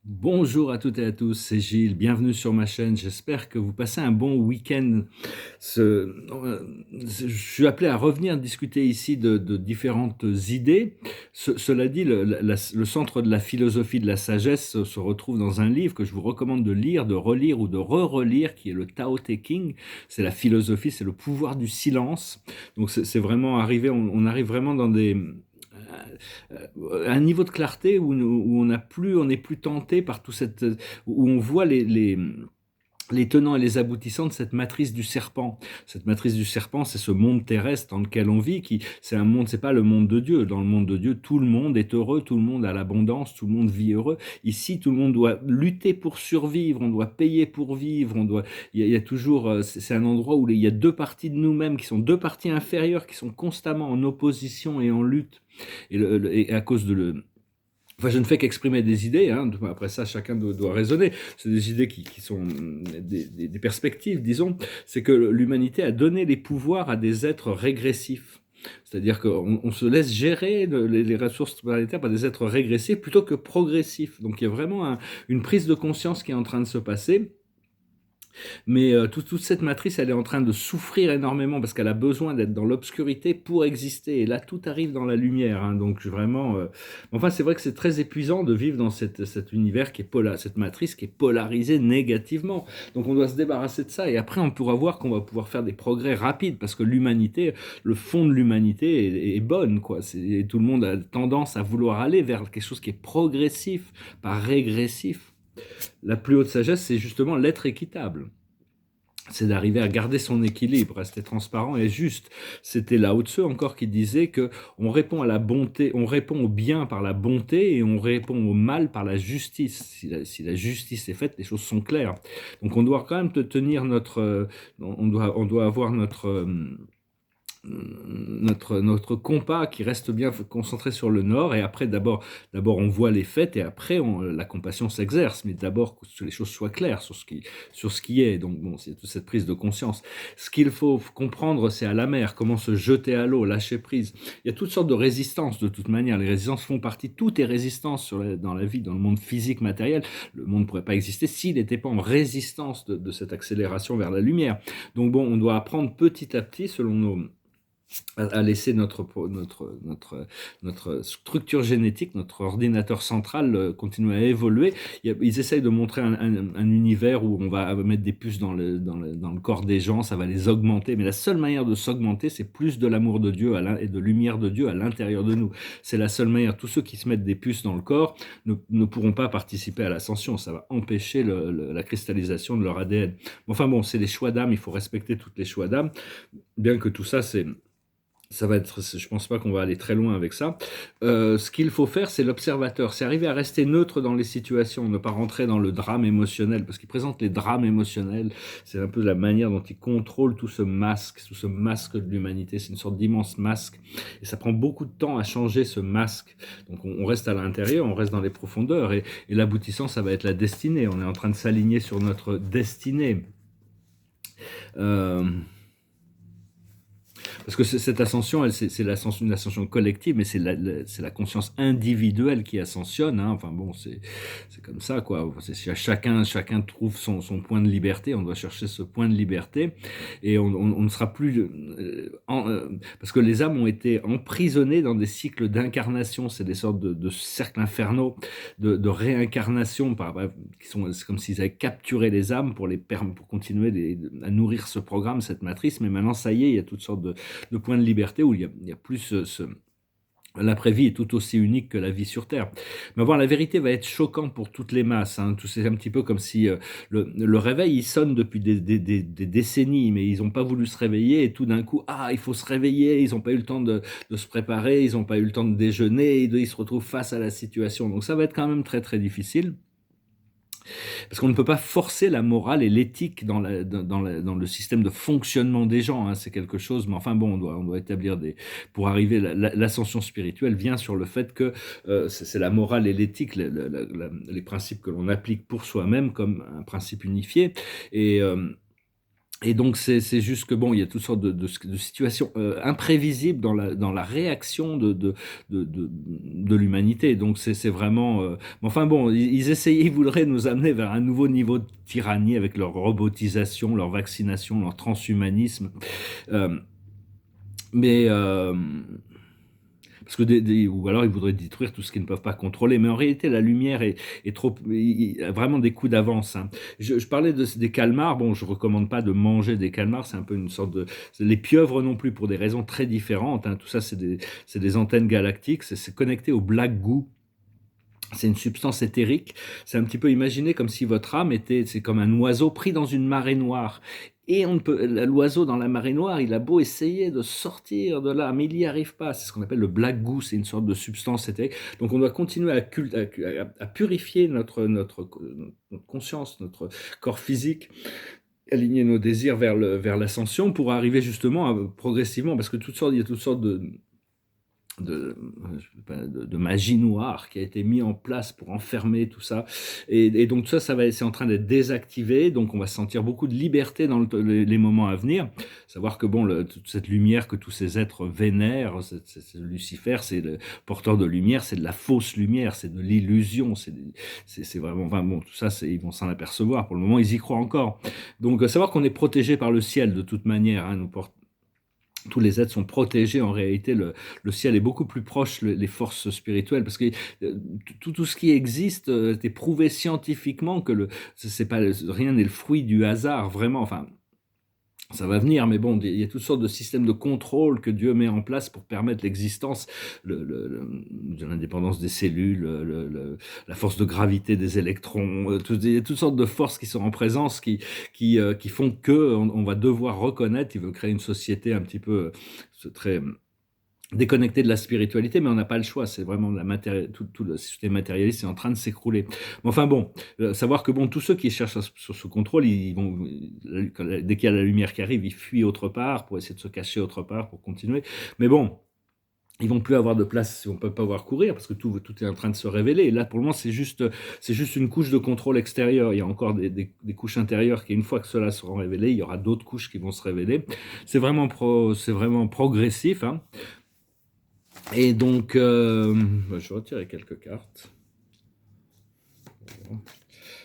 Bonjour à toutes et à tous, c'est Gilles, bienvenue sur ma chaîne, j'espère que vous passez un bon week-end. Je suis appelé à revenir discuter ici de différentes idées. Cela dit, le centre de la philosophie de la sagesse se retrouve dans un livre que je vous recommande de lire, de relire ou de re-relire, qui est le Tao Te Ching. C'est la philosophie, c'est le pouvoir du silence. Donc c'est vraiment arrivé, on arrive vraiment dans un niveau de clarté où on n'est plus tenté par tout cette, où on voit les tenants et les aboutissants de cette matrice du serpent. Cette matrice du serpent, c'est ce monde terrestre dans lequel on vit, c'est un monde, c'est pas le monde de Dieu. Dans le monde de Dieu, tout le monde est heureux, tout le monde a l'abondance, tout le monde vit heureux. Ici, tout le monde doit lutter pour survivre, on doit payer pour vivre, il y a toujours, c'est un endroit où il y a deux parties de nous-mêmes qui sont deux parties inférieures qui sont constamment en opposition et en lutte. Et à cause de Enfin, je ne fais qu'exprimer des idées, hein. Après ça, chacun doit raisonner. C'est des idées qui sont des perspectives, disons. C'est que l'humanité a donné les pouvoirs à des êtres régressifs. C'est-à-dire qu'on se laisse gérer les ressources planétaires par des êtres régressifs plutôt que progressifs. Donc il y a vraiment une prise de conscience qui est en train de se passer. Mais toute cette matrice, elle est en train de souffrir énormément parce qu'elle a besoin d'être dans l'obscurité pour exister. Et là, tout arrive dans la lumière, hein. Donc vraiment, enfin, c'est vrai que c'est très épuisant de vivre dans cet univers qui est cette matrice qui est polarisée négativement. Donc on doit se débarrasser de ça. Et après, on pourra voir qu'on va pouvoir faire des progrès rapides parce que l'humanité, le fond de l'humanité est bonne, quoi. Et tout le monde a tendance à vouloir aller vers quelque chose qui est progressif, pas régressif. La plus haute sagesse, c'est justement l'être équitable. C'est d'arriver à garder son équilibre, rester transparent et juste. C'était Lao Tse encore qui disait que on répond à la bonté, on répond au bien par la bonté et on répond au mal par la justice. Si la justice est faite, les choses sont claires. Donc on doit quand même tenir on doit avoir notre compas qui reste bien concentré sur le nord, et après d'abord on voit les faits et après la compassion s'exerce, mais d'abord que les choses soient claires sur ce qui est. Donc bon, c'est toute cette prise de conscience. Ce qu'il faut comprendre, c'est à la mer, comment se jeter à l'eau, lâcher prise. Il y a toutes sortes de résistances de toute manière, les résistances font partie, tout est résistance dans la vie, dans le monde physique matériel. Le monde ne pourrait pas exister s'il n'était pas en résistance de cette accélération vers la lumière. Donc bon, on doit apprendre petit à petit, selon à laisser notre structure génétique, notre ordinateur central continuer à évoluer. Ils essayent de montrer un univers où on va mettre des puces dans le corps des gens, ça va les augmenter, mais la seule manière de s'augmenter, c'est plus de l'amour de Dieu et de lumière de Dieu à l'intérieur de nous. C'est la seule manière. Tous ceux qui se mettent des puces dans le corps ne pourront pas participer à l'ascension, ça va empêcher la cristallisation de leur ADN. Enfin bon, c'est les choix d'âme, il faut respecter toutes les choix d'âme, bien que tout ça, ça va être, je pense pas qu'on va aller très loin avec ça. Ce qu'il faut faire, c'est l'observateur. C'est arriver à rester neutre dans les situations, ne pas rentrer dans le drame émotionnel, parce qu'il présente les drames émotionnels. C'est un peu la manière dont il contrôle tout ce masque de l'humanité. C'est une sorte d'immense masque. Et ça prend beaucoup de temps à changer ce masque. Donc on reste à l'intérieur, on reste dans les profondeurs. Et l'aboutissant, ça va être la destinée. On est en train de s'aligner sur notre destinée. Euh, Parce que cette ascension, c'est une ascension collective, mais c'est la conscience individuelle qui ascensionne, hein. Enfin bon, c'est comme ça, quoi. Chacun trouve son point de liberté. On doit chercher ce point de liberté, et on ne sera plus parce que les âmes ont été emprisonnées dans des cycles d'incarnation. C'est des sortes de cercles infernaux de réincarnation, c'est comme s'ils avaient capturé les âmes pour continuer à nourrir ce programme, cette matrice. Mais maintenant, ça y est, il y a toutes sortes de points de liberté où il y a plus l'après-vie est tout aussi unique que la vie sur Terre. Mais bon, la vérité va être choquante pour toutes les masses, hein. C'est un petit peu comme si le réveil, il sonne depuis des décennies, mais ils n'ont pas voulu se réveiller, et tout d'un coup, il faut se réveiller, ils n'ont pas eu le temps de se préparer, ils n'ont pas eu le temps de déjeuner, ils se retrouvent face à la situation. Donc ça va être quand même très très difficile. Parce qu'on ne peut pas forcer la morale et l'éthique dans le système de fonctionnement des gens, hein. C'est quelque chose, mais enfin bon, on doit établir pour arriver, l'ascension spirituelle vient sur le fait que c'est la morale et l'éthique, les principes que l'on applique pour soi-même comme un principe unifié. Et Et donc c'est juste que bon, il y a toutes sortes de situations imprévisibles dans la réaction de l'humanité. Donc c'est vraiment. Mais enfin bon, ils essayaient, ils voudraient nous amener vers un nouveau niveau de tyrannie avec leur robotisation, leur vaccination, leur transhumanisme. Euh, mais parce que ou alors ils voudraient détruire tout ce qu'ils ne peuvent pas contrôler. Mais en réalité, la lumière est trop, il a vraiment des coups d'avance, hein. Je parlais des calmars. Bon, je recommande pas de manger des calmars. C'est un peu une sorte de, les pieuvres non plus pour des raisons très différentes, hein. Tout ça, c'est des antennes galactiques. C'est connecté au black goo. C'est une substance éthérique. C'est un petit peu imaginé comme si votre âme était, c'est comme un oiseau pris dans une marée noire. Et on ne peut, l'oiseau dans la marée noire, il a beau essayer de sortir de là, mais il n'y arrive pas. C'est ce qu'on appelle le black goo. C'est une sorte de substance éthérique. Donc on doit continuer à purifier notre conscience, notre corps physique, aligner nos désirs vers l'ascension pour arriver justement progressivement, parce que il y a toutes sortes de, de magie noire qui a été mis en place pour enfermer tout ça. Et donc tout ça, c'est en train d'être désactivé. Donc on va sentir beaucoup de liberté dans les moments à venir. Savoir que bon, toute cette lumière que tous ces êtres vénèrent, Lucifer, c'est le porteur de lumière, c'est de la fausse lumière, c'est de l'illusion, c'est vraiment, enfin bon, tout ça, ils vont s'en apercevoir. Pour le moment, ils y croient encore. Donc savoir qu'on est protégé par le ciel de toute manière, hein, tous les êtres sont protégés. En réalité, le ciel est beaucoup plus proche, les forces spirituelles, parce que tout ce qui existe est prouvé scientifiquement que c'est pas, rien n'est le fruit du hasard, vraiment. Enfin, ça va venir, mais bon, il y a toutes sortes de systèmes de contrôle que Dieu met en place pour permettre l'existence de l'indépendance des cellules, la force de gravité des électrons, il y a toutes sortes de forces qui sont en présence, qui font que on va devoir reconnaître. Il veut créer une société un petit peu très déconnecté de la spiritualité, mais on n'a pas le choix. C'est vraiment tout le système matérialiste est en train de s'écrouler. Mais enfin bon, savoir que bon, tous ceux qui cherchent sur ce contrôle, ils vont, dès qu'il y a la lumière qui arrive, ils fuient autre part pour essayer de se cacher autre part pour continuer. Mais bon, ils vont plus avoir de place si on peut pas voir courir, parce que tout est en train de se révéler. Et là, pour le moment, c'est juste une couche de contrôle extérieur. Il y a encore des couches intérieures qui, une fois que cela sera révélé, il y aura d'autres couches qui vont se révéler. C'est vraiment progressif, hein. Et donc, je retire quelques cartes.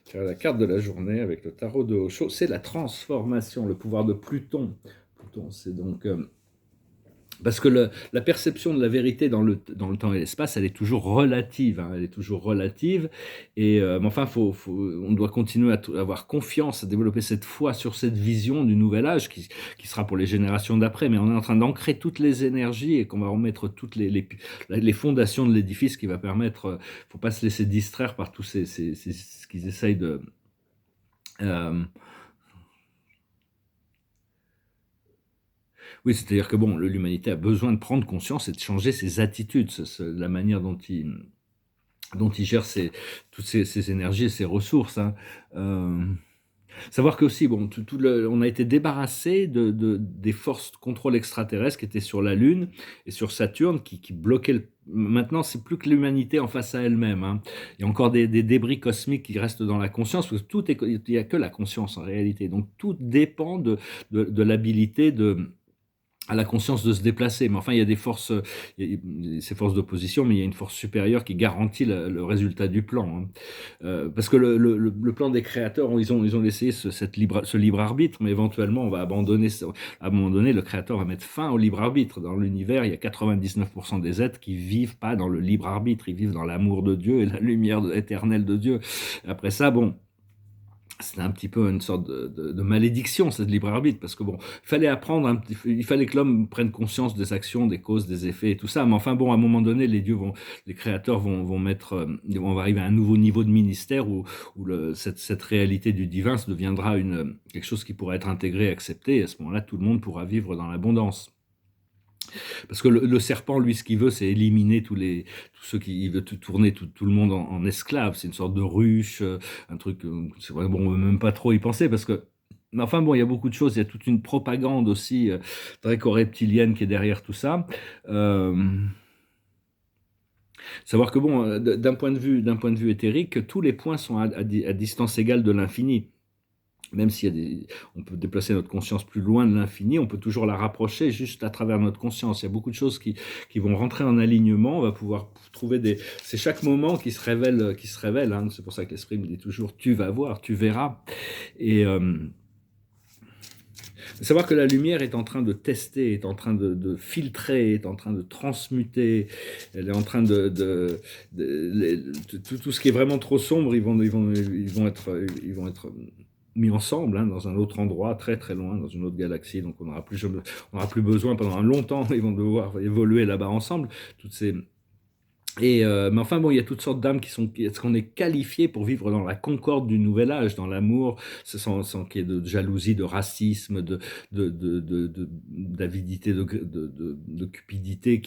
Tirer la carte de la journée avec le tarot de Osho. C'est la transformation, le pouvoir de Pluton. Pluton, c'est donc parce que la perception de la vérité dans le temps et l'espace, elle est toujours relative, hein, elle est toujours relative. Et mais enfin, on doit continuer à avoir confiance, à développer cette foi sur cette vision du nouvel âge qui sera pour les générations d'après. Mais on est en train d'ancrer toutes les énergies et qu'on va remettre toutes les fondations de l'édifice qui va permettre. Faut pas se laisser distraire par tous ce qu'ils essayent de euh, oui, c'est-à-dire que bon, l'humanité a besoin de prendre conscience et de changer ses attitudes, la manière dont il gère toutes ses énergies et ses ressources, hein. Euh, Savoir que aussi, bon, on a été débarrassé des forces de contrôle extraterrestres qui étaient sur la Lune et sur Saturne, qui bloquaient Maintenant, c'est plus que l'humanité en face à elle-même, hein. Il y a encore des débris cosmiques qui restent dans la conscience, parce que il n'y a que la conscience en réalité. Donc tout dépend de l'habilité à la conscience de se déplacer. Mais enfin, il y a des forces, ces forces d'opposition, mais il y a une force supérieure qui garantit le résultat du plan, hein. Parce que le plan des créateurs, ils ont essayé ce libre arbitre, mais éventuellement, on va abandonner. À un moment donné, le créateur va mettre fin au libre arbitre. Dans l'univers, il y a 99% des êtres qui vivent pas dans le libre arbitre, ils vivent dans l'amour de Dieu et la lumière éternelle de Dieu. Après ça, bon, c'était un petit peu une sorte de malédiction, cette libre arbitre, parce que bon, il fallait que l'homme prenne conscience des actions, des causes, des effets et tout ça. Mais enfin bon, à un moment donné, les créateurs vont arriver à un nouveau niveau de ministère où cette réalité du divin deviendra quelque chose qui pourra être intégré, accepté. Et à ce moment-là, tout le monde pourra vivre dans l'abondance. Parce que le serpent, lui, ce qu'il veut, c'est éliminer tous ceux qui, il veut tourner tout le monde en esclave. C'est une sorte de ruche, un truc, c'est vrai, bon, on veut même pas trop y penser parce que, mais enfin bon, il y a beaucoup de choses, il y a toute une propagande aussi, draco-reptilienne qui est derrière tout ça. Euh, Savoir que bon, d'un point de vue éthérique, tous les points sont à distance égale de l'infini. Même s'il y a on peut déplacer notre conscience plus loin de l'infini, on peut toujours la rapprocher juste à travers notre conscience. Il y a beaucoup de choses qui vont rentrer en alignement. On va pouvoir trouver c'est chaque moment qui se révèle. Hein. C'est pour ça que l'esprit me dit toujours, tu vas voir, tu verras. Et savoir que la lumière est en train de tester, est en train de filtrer, est en train de transmuter, elle est en train tout ce qui est vraiment trop sombre, ils vont être mis ensemble, hein, dans un autre endroit, très très loin, dans une autre galaxie, donc on n'aura plus besoin pendant un longtemps, ils vont devoir évoluer là-bas ensemble, mais enfin bon, il y a toutes sortes d'âmes est-ce qu'on est qualifié pour vivre dans la concorde du nouvel âge, dans l'amour, sans qu'il y ait de jalousie, de racisme, d'avidité, de cupidité,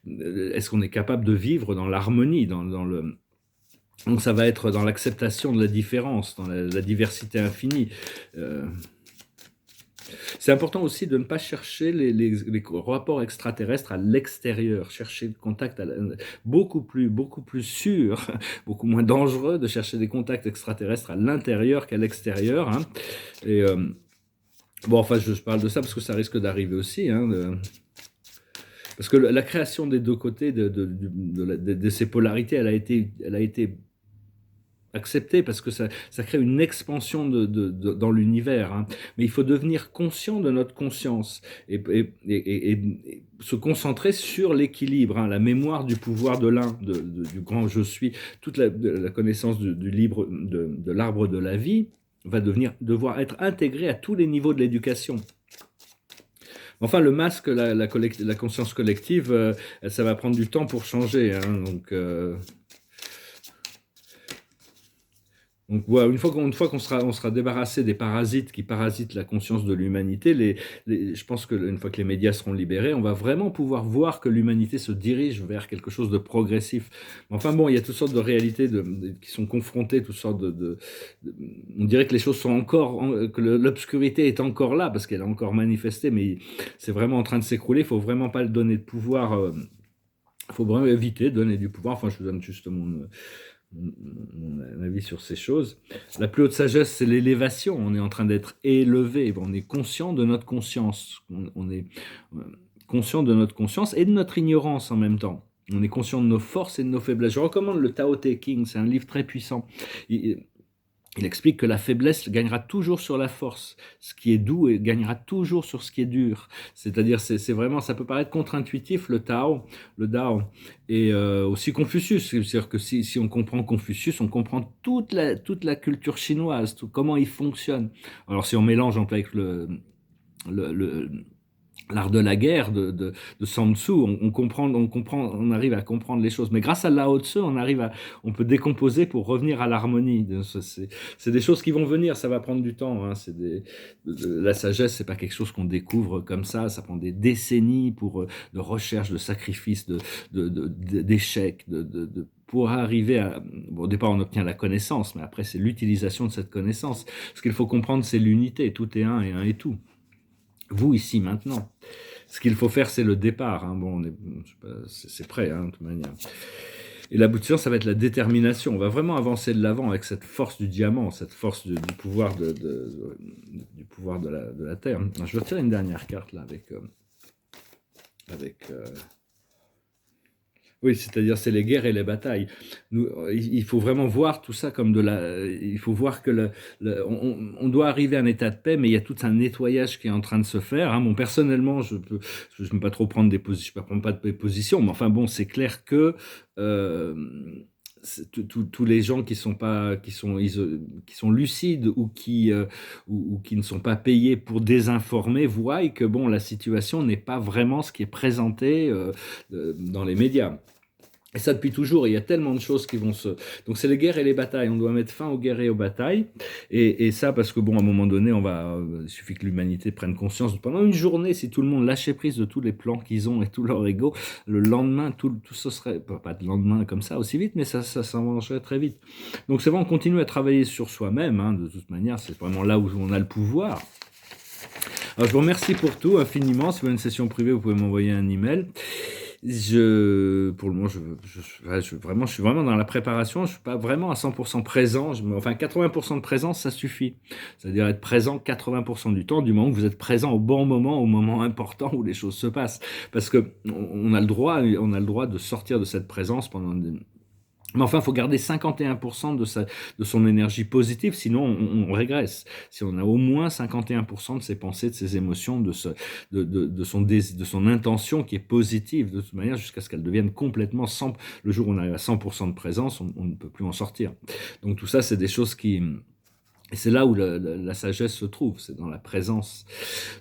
est-ce qu'on est capable de vivre dans l'harmonie, donc ça va être dans l'acceptation de la différence, dans la diversité infinie. C'est important aussi de ne pas chercher les rapports extraterrestres à l'extérieur, chercher le contact beaucoup plus sûr, beaucoup moins dangereux de chercher des contacts extraterrestres à l'intérieur qu'à l'extérieur. Hein. Et bon, enfin, je parle de ça parce que ça risque d'arriver aussi. Hein, parce que la création des deux côtés de ces polarités, elle a été accepter parce que ça crée une expansion dans l'univers. Hein. Mais il faut devenir conscient de notre conscience et se concentrer sur l'équilibre, hein, la mémoire du pouvoir de l'un, du grand je suis, toute la connaissance du livre, de l'arbre de la vie va devoir être intégrée à tous les niveaux de l'éducation. Enfin, le masque, la conscience collective, ça va prendre du temps pour changer. Hein, donc voilà, une fois qu'on sera débarrassé des parasites qui parasitent la conscience de l'humanité, je pense qu'une fois que les médias seront libérés, on va vraiment pouvoir voir que l'humanité se dirige vers quelque chose de progressif. Enfin bon, il y a toutes sortes de réalités qui sont confrontées, toutes sortes on dirait que les choses sont encore, que l'obscurité est encore là, parce qu'elle est encore manifestée, mais c'est vraiment en train de s'écrouler. Il faut vraiment pas le donner de pouvoir. Il faut vraiment éviter de donner du pouvoir. Enfin, je vous donne juste mon avis sur ces choses. La plus haute sagesse, c'est l'élévation. On est en train d'être élevé. On est conscient de notre conscience. On est conscient de notre conscience et de notre ignorance en même temps. On est conscient de nos forces et de nos faiblesses. Je recommande le Tao Te Ching. C'est un livre très puissant. Il explique que la faiblesse gagnera toujours sur la force. Ce qui est doux gagnera toujours sur ce qui est dur. C'est-à-dire, c'est vraiment, ça peut paraître contre-intuitif, le Dao, et aussi Confucius. C'est-à-dire que si on comprend Confucius, on comprend toute la culture chinoise, comment il fonctionne. Alors, si on mélange un peu avec l'art de la guerre de Sun Tzu, on arrive à comprendre les choses. Mais grâce à Lao Tzu, on peut décomposer pour revenir à l'harmonie. C'est des choses qui vont venir, ça va prendre du temps. Hein. La sagesse, c'est pas quelque chose qu'on découvre comme ça. Ça prend des décennies de recherche, de sacrifices, d'échecs, pour arriver à... Bon, au départ, on obtient la connaissance, mais après, c'est l'utilisation de cette connaissance. Ce qu'il faut comprendre, c'est l'unité. Tout est un et un est tout. Vous, ici, maintenant. Ce qu'il faut faire, c'est le départ. Hein. Bon, c'est prêt, hein, de toute manière. Et l'aboutissement, ça va être la détermination. On va vraiment avancer de l'avant avec cette force du diamant, cette force du pouvoir du pouvoir de la Terre. Je vais tirer une dernière carte, là, oui, c'est-à-dire c'est les guerres et les batailles. Il faut vraiment voir tout ça comme il faut voir que on doit arriver à un état de paix, mais il y a tout un nettoyage qui est en train de se faire. Hein. Bon, personnellement, je ne peux pas trop prendre des positions, je ne prends pas de position, mais enfin bon, c'est clair que tous les gens qui sont lucides ou qui ne sont pas payés pour désinformer voient que bon, la situation n'est pas vraiment ce qui est présenté dans les médias. Et ça depuis toujours, il y a tellement de choses qui vont Donc c'est les guerres et les batailles, on doit mettre fin aux guerres et aux batailles, et ça parce que bon, à un moment donné, il suffit que l'humanité prenne conscience, pendant une journée, si tout le monde lâchait prise de tous les plans qu'ils ont et tout leur ego, le lendemain, tout ça serait, pas de lendemain comme ça aussi vite, mais ça s'avancerait très vite. Donc c'est vrai, on continue à travailler sur soi-même, hein, de toute manière, c'est vraiment là où on a le pouvoir. Alors, je vous remercie pour tout, infiniment. Si vous avez une session privée, vous pouvez m'envoyer un email. Pour le moment, ouais, je suis vraiment dans la préparation. Je suis pas vraiment à 100% présent. Enfin, 80% de présence, ça suffit. C'est-à-dire être présent 80% du temps, du moment que vous êtes présent au moment important où les choses se passent. Parce que on a le droit de sortir de cette présence mais enfin, il faut garder 51% de son énergie positive, sinon on régresse. Si on a au moins 51% de ses pensées, de ses émotions, de son intention qui est positive, de toute manière, jusqu'à ce qu'elle devienne complètement le jour où on arrive à 100% de présence, on ne peut plus en sortir. Donc tout ça, c'est des choses et c'est là où la sagesse se trouve, c'est dans la présence.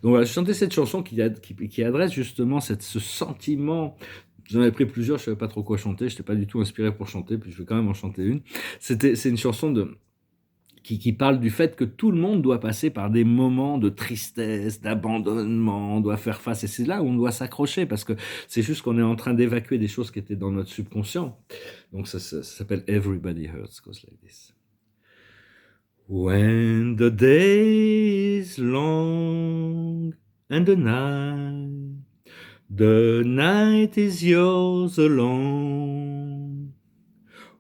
Donc voilà, je chantais cette chanson qui adresse justement ce sentiment. J'en avais pris plusieurs, je savais pas trop quoi chanter, je n'étais pas du tout inspiré pour chanter, puis je vais quand même en chanter une. C'est une chanson qui parle du fait que tout le monde doit passer par des moments de tristesse, d'abandonnement, on doit faire face, et c'est là où on doit s'accrocher, parce que c'est juste qu'on est en train d'évacuer des choses qui étaient dans notre subconscient. Donc ça s'appelle Everybody Hurts Goes Like This. When the day is long and the night is yours alone.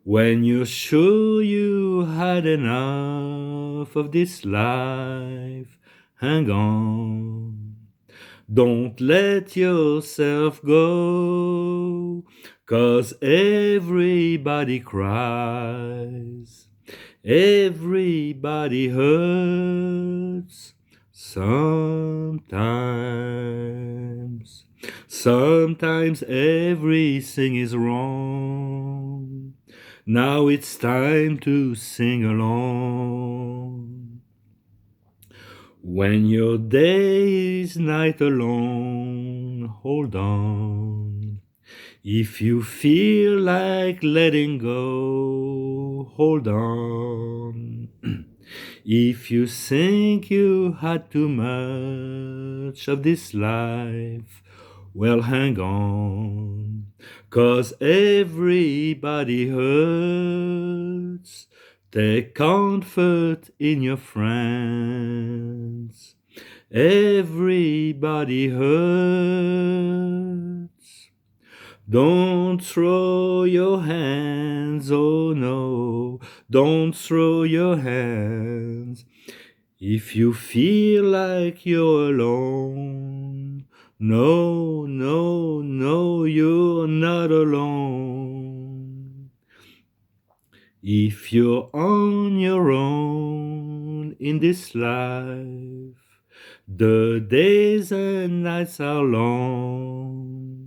When you're sure you had enough of this life, hang on. Don't let yourself go, 'cause everybody cries. Everybody hurts sometimes. Sometimes everything is wrong. Now it's time to sing along. When your day is night alone, hold on. If you feel like letting go, hold on. If you think you had too much of this life, well, hang on, 'cause everybody hurts. Take comfort in your friends. Everybody hurts. Don't throw your hands, oh no, don't throw your hands. If you feel like you're alone, no, no, no, you're not alone. If you're on your own in this life, the days and nights are long.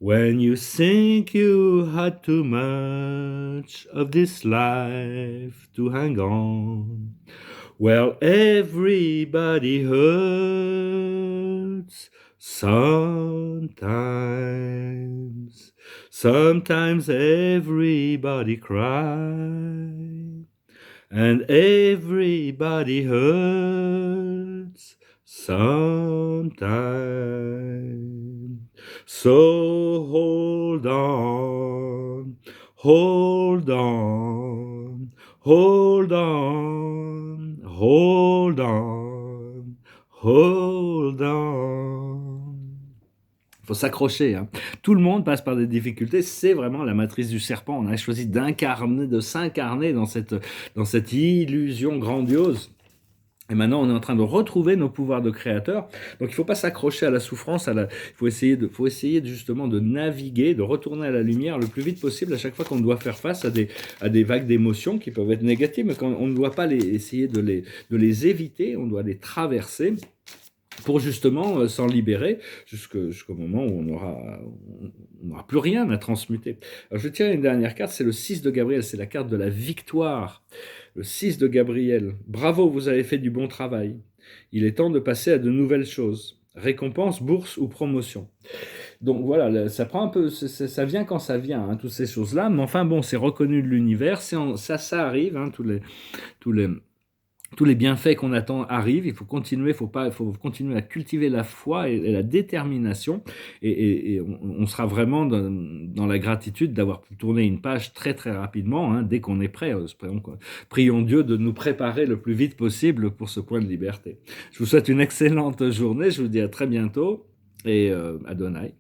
When you think you had too much of this life to hang on, well, everybody hurts sometimes. Sometimes everybody cries, and everybody hurts sometimes. So hold on, hold on, hold on, hold on, hold on. Faut s'accrocher, hein. Tout le monde passe par des difficultés, c'est vraiment la matrice du serpent. On a choisi de s'incarner dans cette illusion grandiose. Et maintenant, on est en train de retrouver nos pouvoirs de créateur. Donc, il ne faut pas s'accrocher à la souffrance. Il faut essayer justement de naviguer, de retourner à la lumière le plus vite possible à chaque fois qu'on doit faire face à des vagues d'émotions qui peuvent être négatives, mais on ne doit pas essayer de les éviter, on doit les traverser pour justement s'en libérer jusqu'au moment où on n'aura plus rien à transmuter. Alors, je tiens une dernière carte, c'est le 6 de Gabriel, c'est la carte de la victoire. Le 6 de Gabriel, bravo, vous avez fait du bon travail. Il est temps de passer à de nouvelles choses. Récompense, bourse ou promotion. Donc voilà, ça prend un peu, ça vient quand ça vient, hein, toutes ces choses-là. Mais enfin bon, c'est reconnu de l'univers, ça arrive, hein, tous les bienfaits qu'on attend arrivent. Il faut continuer, faut continuer à cultiver la foi et la détermination, et on sera vraiment dans la gratitude d'avoir pu tourner une page très très rapidement, hein, dès qu'on est prêt. Prions Dieu de nous préparer le plus vite possible pour ce point de liberté. Je vous souhaite une excellente journée, je vous dis à très bientôt, et Adonai.